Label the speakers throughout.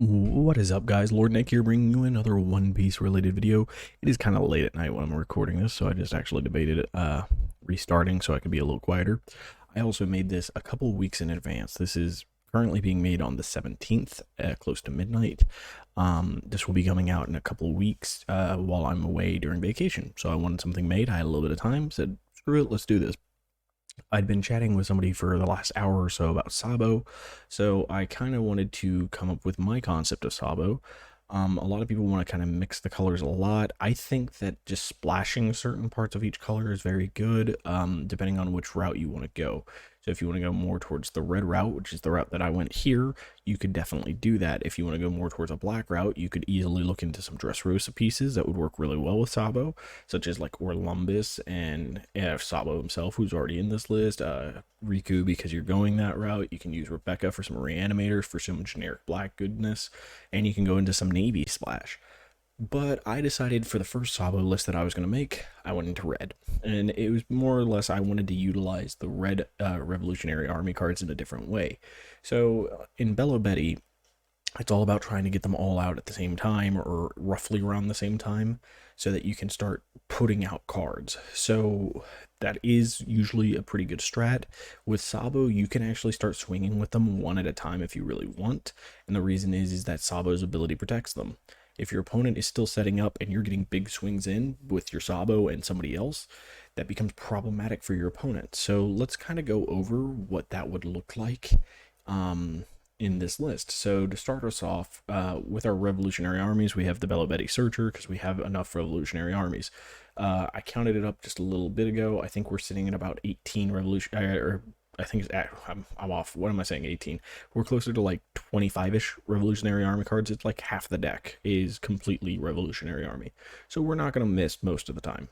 Speaker 1: What is up, guys? Lord Nick here, bringing you another One Piece related video. It is kind of late at night when I'm recording this, so I just actually debated restarting so I could be a little quieter. I also made this a couple weeks in advance. This is currently being made on the 17th, close to midnight. This will be coming out in a couple of weeks while I'm away during vacation. So I wanted something made. I had a little bit of time, said, screw it, let's do this. I'd been chatting with somebody for the last hour or so about Sabo, so I kind of wanted to come up with my concept of Sabo. A lot of people want to kind of mix the colors a lot. I think that just splashing certain parts of each color is very good, depending on which route you want to go. So if you want to go more towards the red route, which is the route that I went here, you could definitely do that. If you want to go more towards a black route, you could easily look into some Dressrosa pieces that would work really well with Sabo, such as like Orlumbus and Sabo himself, who's already in this list. Riku, because you're going that route. You can use Rebecca for some reanimators for some generic black goodness, and you can go into some navy splash. But I decided for the first Sabo list that I was going to make, I went into red. And it was more or less I wanted to utilize the red Revolutionary Army cards in a different way. So in Bello Betty, it's all about trying to get them all out at the same time or roughly around the same time so that you can start putting out cards. So that is usually a pretty good strat. With Sabo, you can actually start swinging with them one at a time if you really want. And the reason is that Sabo's ability protects them. If your opponent is still setting up and you're getting big swings in with your Sabo and somebody else, that becomes problematic for your opponent. So let's kind of go over what that would look like in this list. So to start us off with our revolutionary armies, we have the Bello Betty Searcher because we have enough revolutionary armies. I counted it up just a little bit ago. I think we're sitting at about 18 revolutionary, I think it's I'm off. What am I saying? 18. We're closer to like 25-ish revolutionary army cards. It's like half the deck is completely revolutionary army. So we're not going to miss most of the time.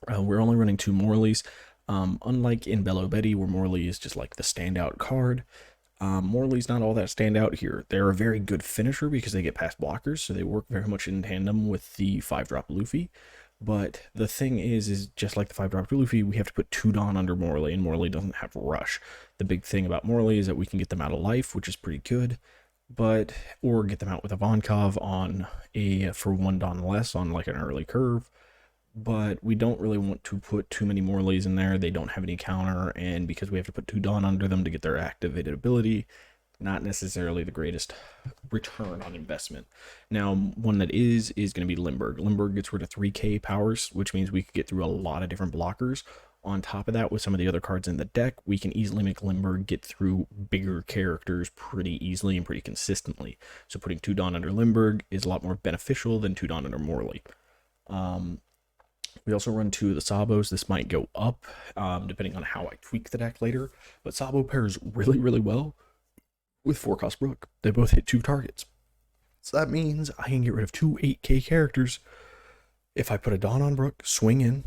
Speaker 1: We're only running 2 Morleys. Unlike in Bello Betty, where Morley is just like the standout card, Morley's not all that standout here. They're a very good finisher because they get past blockers, so they work very much in tandem with the 5-drop Luffy. But the thing is just like the 5-drop Luffy, we have to put 2 Dawn under Morley, and Morley doesn't have Rush. The big thing about Morley is that we can get them out of life, which is pretty good, or get them out with a Vonkov on for 1 Dawn less on like an early curve. But we don't really want to put too many Morleys in there. They don't have any counter, and because we have to put 2 Dawn under them to get their activated ability, not necessarily the greatest return on investment. Now, one that is going to be Limburg. Limburg gets rid of 3k powers, which means we could get through a lot of different blockers. On top of that, with some of the other cards in the deck, we can easily make Limburg get through bigger characters pretty easily and pretty consistently. So putting 2 Dawn under Limburg is a lot more beneficial than 2 Dawn under Morley. We also run 2 of the Sabos. This might go up, depending on how I tweak the deck later. But Sabo pairs really, really well with 4-cost Brook. They both hit 2 targets. So that means I can get rid of 2 8k characters if I put a Dawn on Brook, swing in,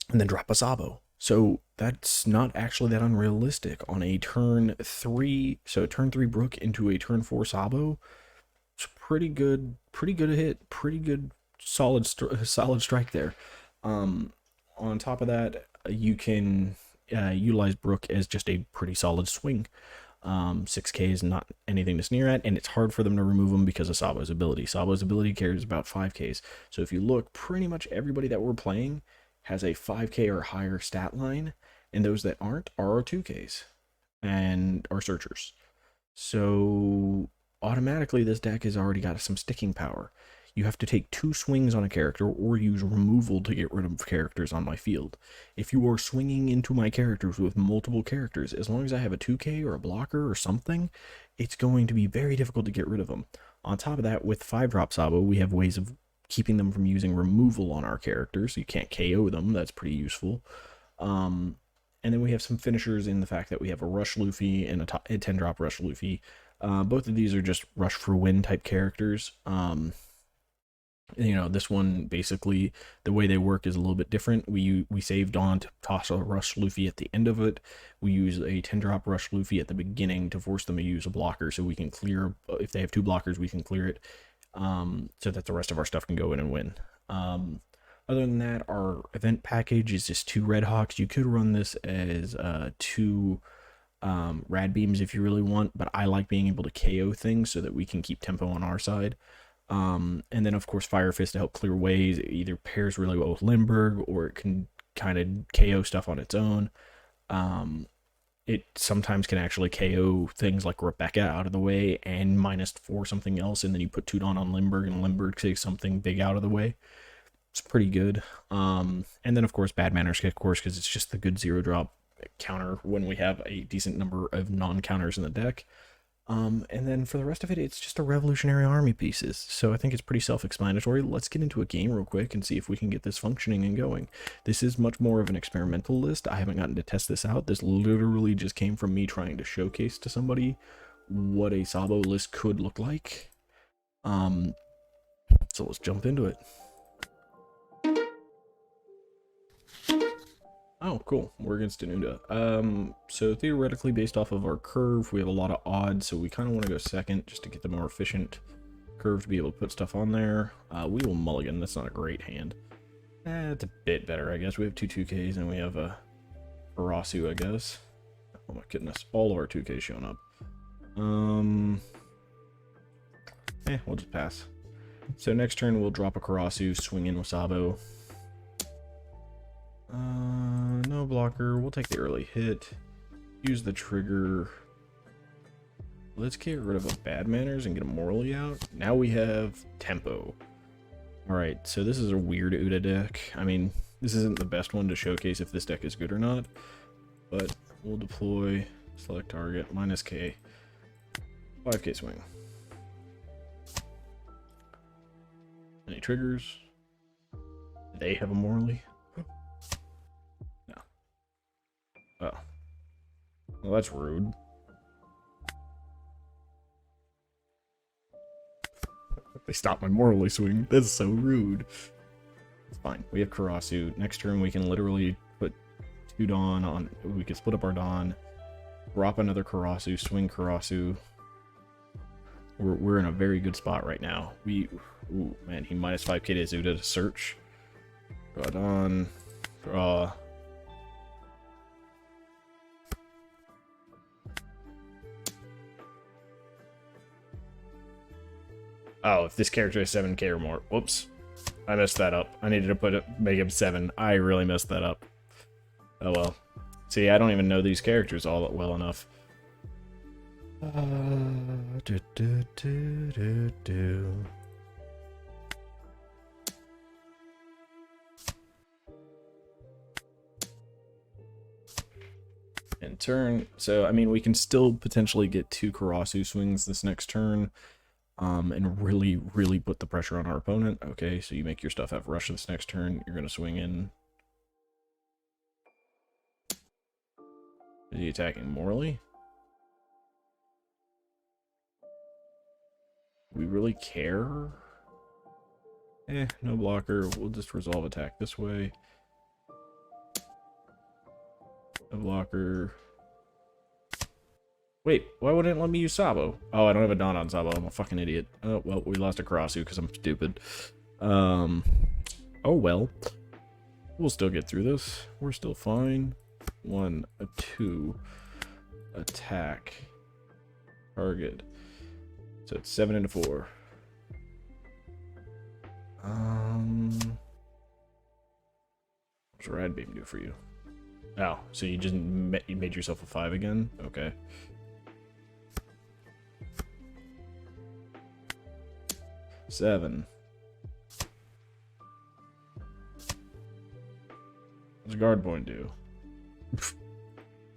Speaker 1: and then drop a Sabo. So that's not actually that unrealistic. On a turn 3, so turn 3 Brook into a turn 4 Sabo, it's pretty good hit, pretty good solid strike there. On top of that, you can utilize Brook as just a pretty solid swing. 6k is not anything to sneer at, and it's hard for them to remove them because of Sabo's ability. Sabo's ability carries about 5ks. So if you look, pretty much everybody that we're playing has a 5k or higher stat line, and those that aren't are 2ks and are searchers. So automatically this deck has already got some sticking power. You have to take 2 swings on a character or use removal to get rid of characters on my field. If you are swinging into my characters with multiple characters, as long as I have a 2k or a blocker or something, it's going to be very difficult to get rid of them. On top of that, with 5-drop Sabo, we have ways of keeping them from using removal on our characters. You can't KO them. That's pretty useful. And then we have some finishers in the fact that we have a Rush Luffy and a 10-drop Rush Luffy. Both of these are just Rush for Win type characters. You know, this one basically the way they work is a little bit different. We save Dawn to toss a Rush Luffy at the end of it. We use a 10-drop Rush Luffy at the beginning to force them to use a blocker, so we can clear, if they have 2 blockers, we can clear it, so that the rest of our stuff can go in and win. Other than that, our event package is just 2 Red Hawks. You could run this as 2 rad beams if you really want, but I like being able to KO things so that we can keep tempo on our side. And then of course Fire Fist to help clear ways. It either pairs really well with Limburg, or it can kind of KO stuff on its own. It sometimes can actually KO things like Rebecca out of the way and -4 something else, and then you put Tudon on Limburg, and Limburg takes something big out of the way. It's pretty good. And then of course Bad Manners, of course, because it's just the good 0-drop counter when we have a decent number of non-counters in the deck. And then for the rest of it, it's just a Revolutionary Army pieces. So I think it's pretty self-explanatory. Let's get into a game real quick and see if we can get this functioning and going. This is much more of an experimental list. I haven't gotten to test this out. This literally just came from me trying to showcase to somebody what a Sabo list could look like. So let's jump into it. Oh, cool. We're against Red Uta. So theoretically, based off of our curve, we have a lot of odds, so we kind of want to go second just to get the more efficient curve to be able to put stuff on there. We will mulligan. That's not a great hand. It's a bit better, I guess. We have two 2Ks, and we have a Arasu, I guess. Oh my goodness. All of our 2Ks showing up. We'll just pass. So next turn, we'll drop a Karasu, swing in with Sabo. No blocker. We'll take the early hit. Use the trigger. Let's get rid of a Bad Manners and get a Morally out. Now we have tempo. Alright, so this is a weird Uta deck. I mean, this isn't the best one to showcase if this deck is good or not. But we'll deploy, select target, -K. 5K swing. Any triggers? They have a Morally? Oh. Well, that's rude. They stopped my Morally swing. That's so rude. It's fine. We have Karasu. Next turn, we can literally put 2 Dawn on. We can split up our Dawn, drop another Karasu, swing Karasu. We're in a very good spot right now. Ooh, man, he -5K to Uta to search. Draw Dawn. Draw. Oh, if this character is 7K or more. Whoops. I messed that up. I needed to make him 7. I really messed that up. Oh well. See, I don't even know these characters all that well enough. And turn. So, I mean, we can still potentially get 2 Karasu swings this next turn. And really, really put the pressure on our opponent. Okay, so you make your stuff have rush this next turn. You're going to swing in. Is he attacking Morally? We really care? No blocker. We'll just resolve attack this way. No blocker. Wait, why wouldn't it let me use Sabo? Oh, I don't have a Dawn on Sabo. I'm a fucking idiot. Oh, well, we lost a Karasu because I'm stupid. Oh, well. We'll still get through this. We're still fine. 1, 2. Attack. Target. So it's 7 into 4. What's Rad Beam do for you? Oh, so you just you made yourself a 5 again? Okay. Seven. What's guard point do?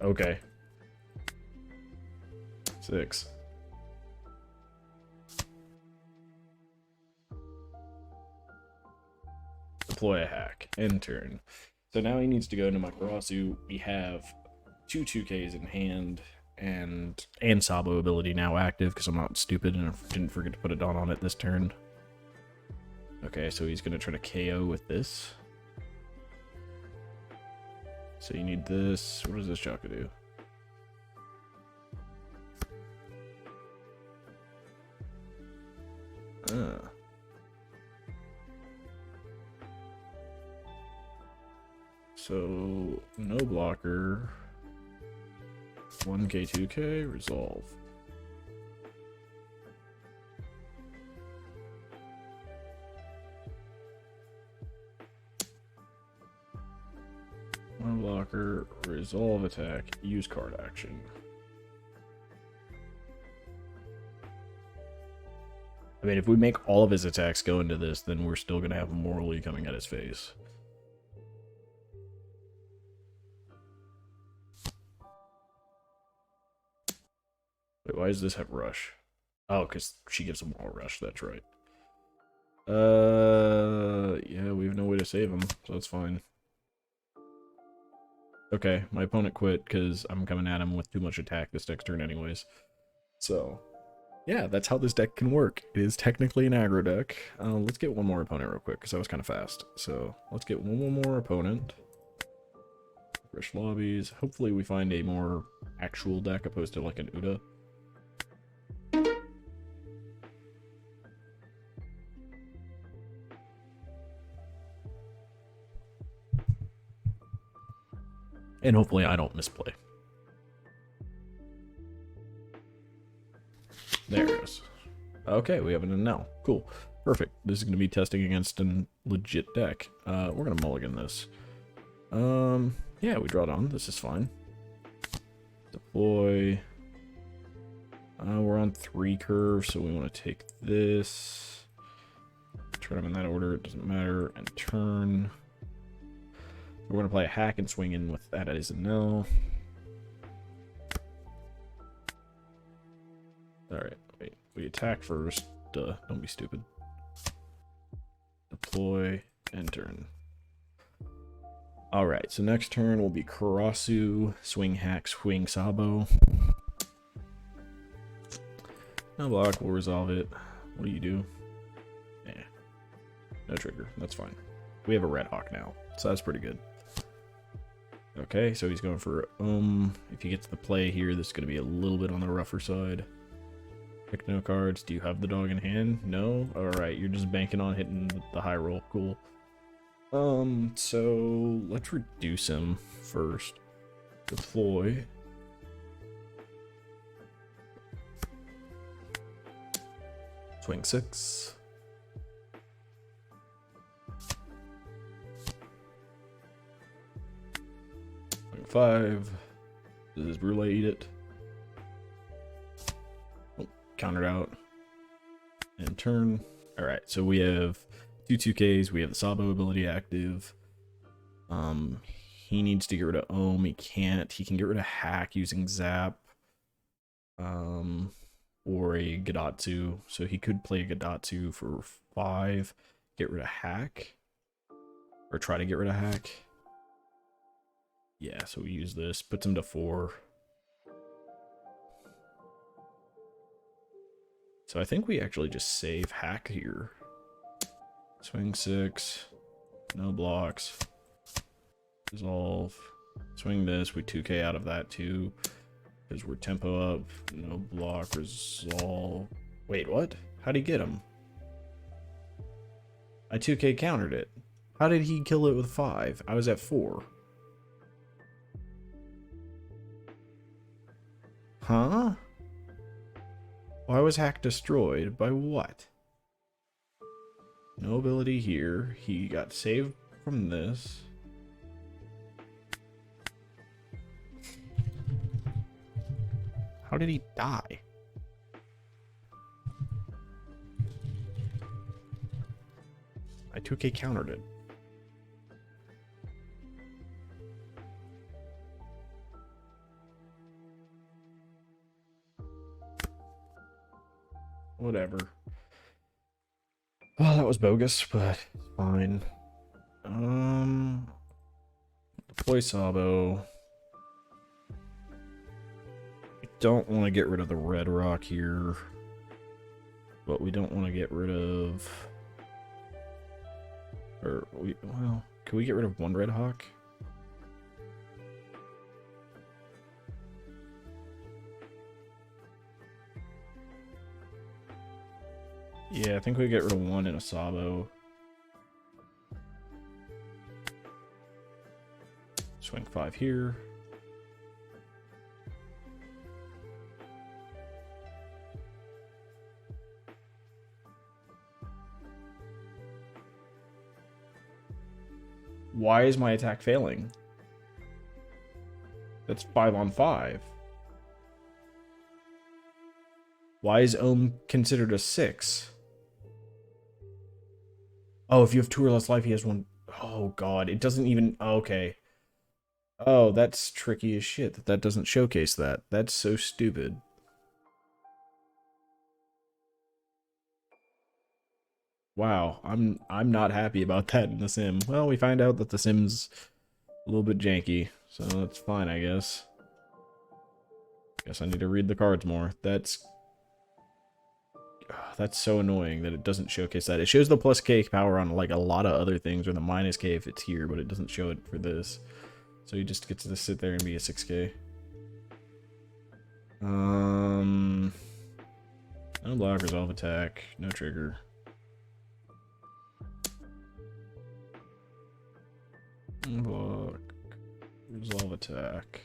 Speaker 1: Okay. 6. Deploy a hack. End turn. So now he needs to go into my Karasu. We have 2 2Ks in hand and Sabo ability now active because I'm not stupid and I didn't forget to put a Dawn on it this turn. Okay, so he's going to try to KO with this. So you need this. What does this Chaka do? So, no blocker. 1k, 2k, resolve. One blocker, resolve attack, use card action. I mean, if we make all of his attacks go into this, then we're still going to have Morally coming at his face. Wait, why does this have Rush? Oh, because she gives him more Rush, that's right. Yeah, we have no way to save him, so that's fine. Okay, my opponent quit because I'm coming at him with too much attack this next turn anyways. So, yeah, that's how this deck can work. It is technically an aggro deck. Let's get one more opponent real quick, because that was kind of fast. So, let's get one more opponent. Fresh lobbies. Hopefully we find a more actual deck opposed to like an Uta. And hopefully I don't misplay. There it is. Okay, we have an Enel. Cool. Perfect. This is going to be testing against a legit deck. We're going to mulligan this. Yeah, we draw down. This is fine. Deploy. We're on 3 curves, so we want to take this. Turn them in that order. It doesn't matter. And turn. We're going to play a hack and swing in with that as a no. Alright, wait. We attack first. Duh, don't be stupid. Deploy and turn. Alright, so next turn will be Karasu, swing hack, swing Sabo. No block, we'll resolve it. What do you do? Eh. No trigger, that's fine. We have a Red Hawk now, so that's pretty good. Okay, so he's going for if he gets the play here, this is going to be a little bit on the rougher side. Pick no cards. Do you have the dog in hand? No? Alright, you're just banking on hitting the high roll. Cool. So let's reduce him first. Deploy. Swing 6. Swing 5. Does his Brule eat it? Oh, countered out. And turn. Alright, so we have 2/2Ks, we have the Sabo ability active. He needs to get rid of Ohm, he can't. He can get rid of Hack using Zap. Or a Gadatsu. So he could play a Gadatsu for 5. Get rid of Hack. Or try to get rid of Hack. Yeah, so we use this. Puts him to 4. So I think we actually just save Hack here. Swing 6. No blocks. Resolve. Swing this. We 2k out of that too. Because we're tempo up. No block. Resolve. Wait, what? How'd he get him? I 2k countered it. How did he kill it with 5? I was at 4. Huh? Why was Hack destroyed? By what? No ability here. He got saved from this. How did he die? I 2k countered it. Whatever. Well, that was bogus, but fine. Deploy Sabo. We don't want to get rid of the red rock here. But we don't want to get rid of... Well, can we get rid of one red hawk? Yeah, I think we get rid of one in a Sabo. Swing 5 here. Why is my attack failing? That's 5 on 5. Why is Ohm considered a 6? Oh, if you have 2 or less life, he has 1. Oh, God. It doesn't even... Oh, okay. Oh, that's tricky as shit that doesn't showcase that. That's so stupid. Wow, I'm not happy about that in the sim. Well, we find out that the sim's a little bit janky, so that's fine, I guess. Guess I need to read the cards more. That's so annoying that it doesn't showcase that. It shows the plus K power on like a lot of other things, or the minus K if it's here, but it doesn't show it for this. So you just get to sit there and be a 6K. No block, resolve attack, no trigger. Block, resolve attack,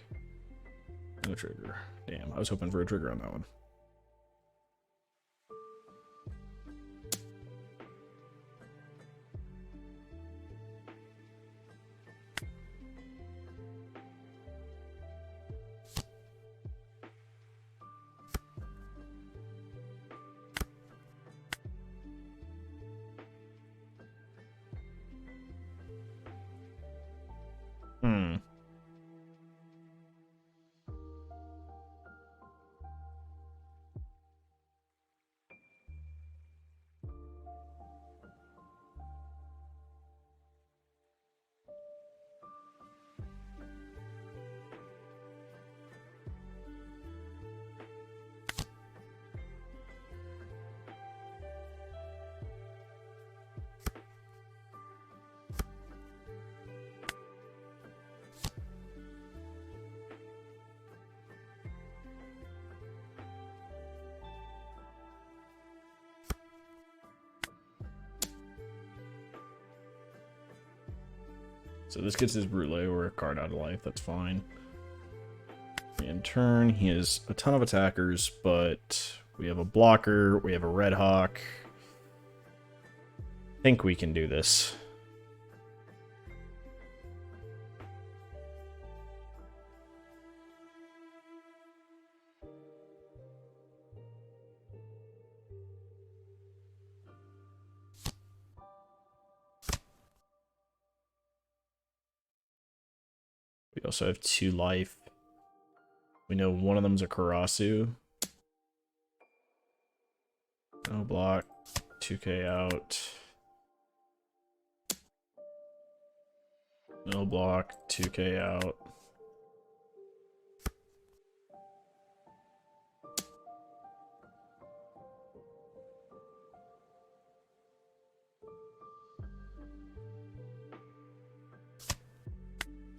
Speaker 1: no trigger. Damn, I was hoping for a trigger on that one. So this gets his Brûlé or a card out of life, that's fine. In turn, he has a ton of attackers, but we have a blocker, we have a Red Hawk. I think we can do this. We also have 2 life. We know one of them's a Karasu. No block. 2k out. No block. 2k out.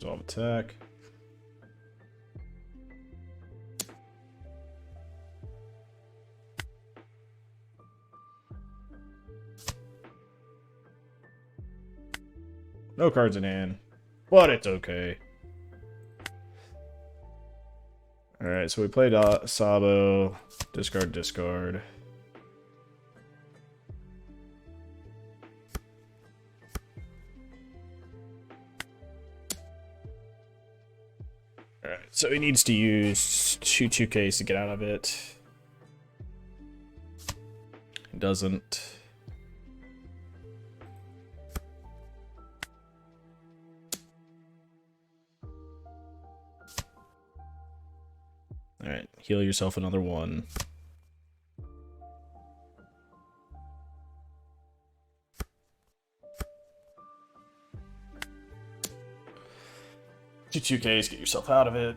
Speaker 1: Resolve attack. No cards in hand, but it's okay. Alright, so we played Sabo, discard, discard. Alright, so he needs to use 2/2Ks to get out of it. He doesn't. Alright, heal yourself another 1. Do 2Ks, get yourself out of it.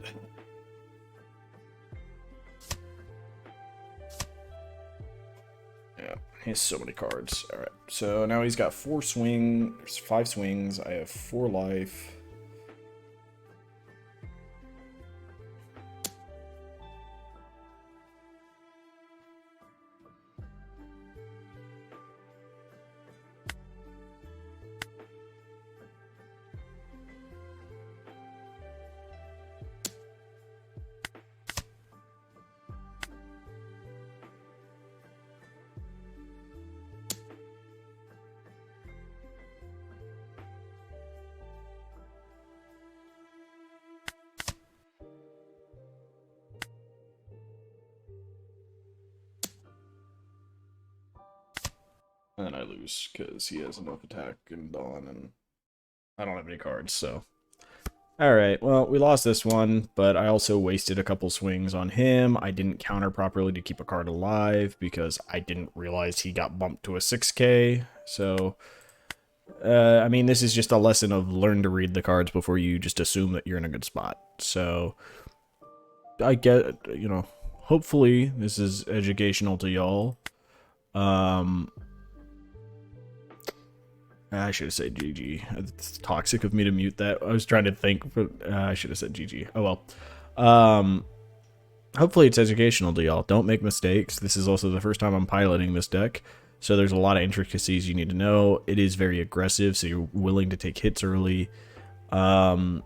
Speaker 1: Yeah, he has so many cards. Alright, so now he's got 5 swings. I have 4 life. And then I lose because he has enough attack and Dawn, and I don't have any cards, so. Alright, well, we lost this one, but I also wasted a couple swings on him. I didn't counter properly to keep a card alive because I didn't realize he got bumped to a 6k. So, I mean, this is just a lesson of learn to read the cards before you just assume that you're in a good spot. So, I get, you know, hopefully this is educational to y'all. I should have said GG. It's toxic of me to mute that. I was trying to think, but I should have said GG. Oh well. Hopefully it's educational to y'all. Don't make mistakes. This is also the first time I'm piloting this deck, so there's a lot of intricacies you need to know. It is very aggressive, so you're willing to take hits early. And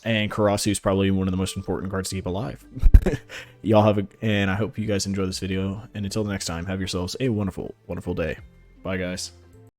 Speaker 1: Karasu is probably one of the most important cards to keep alive. Y'all have a, and I hope you guys enjoy this video. And until the next time, have yourselves a wonderful, wonderful day. Bye, guys.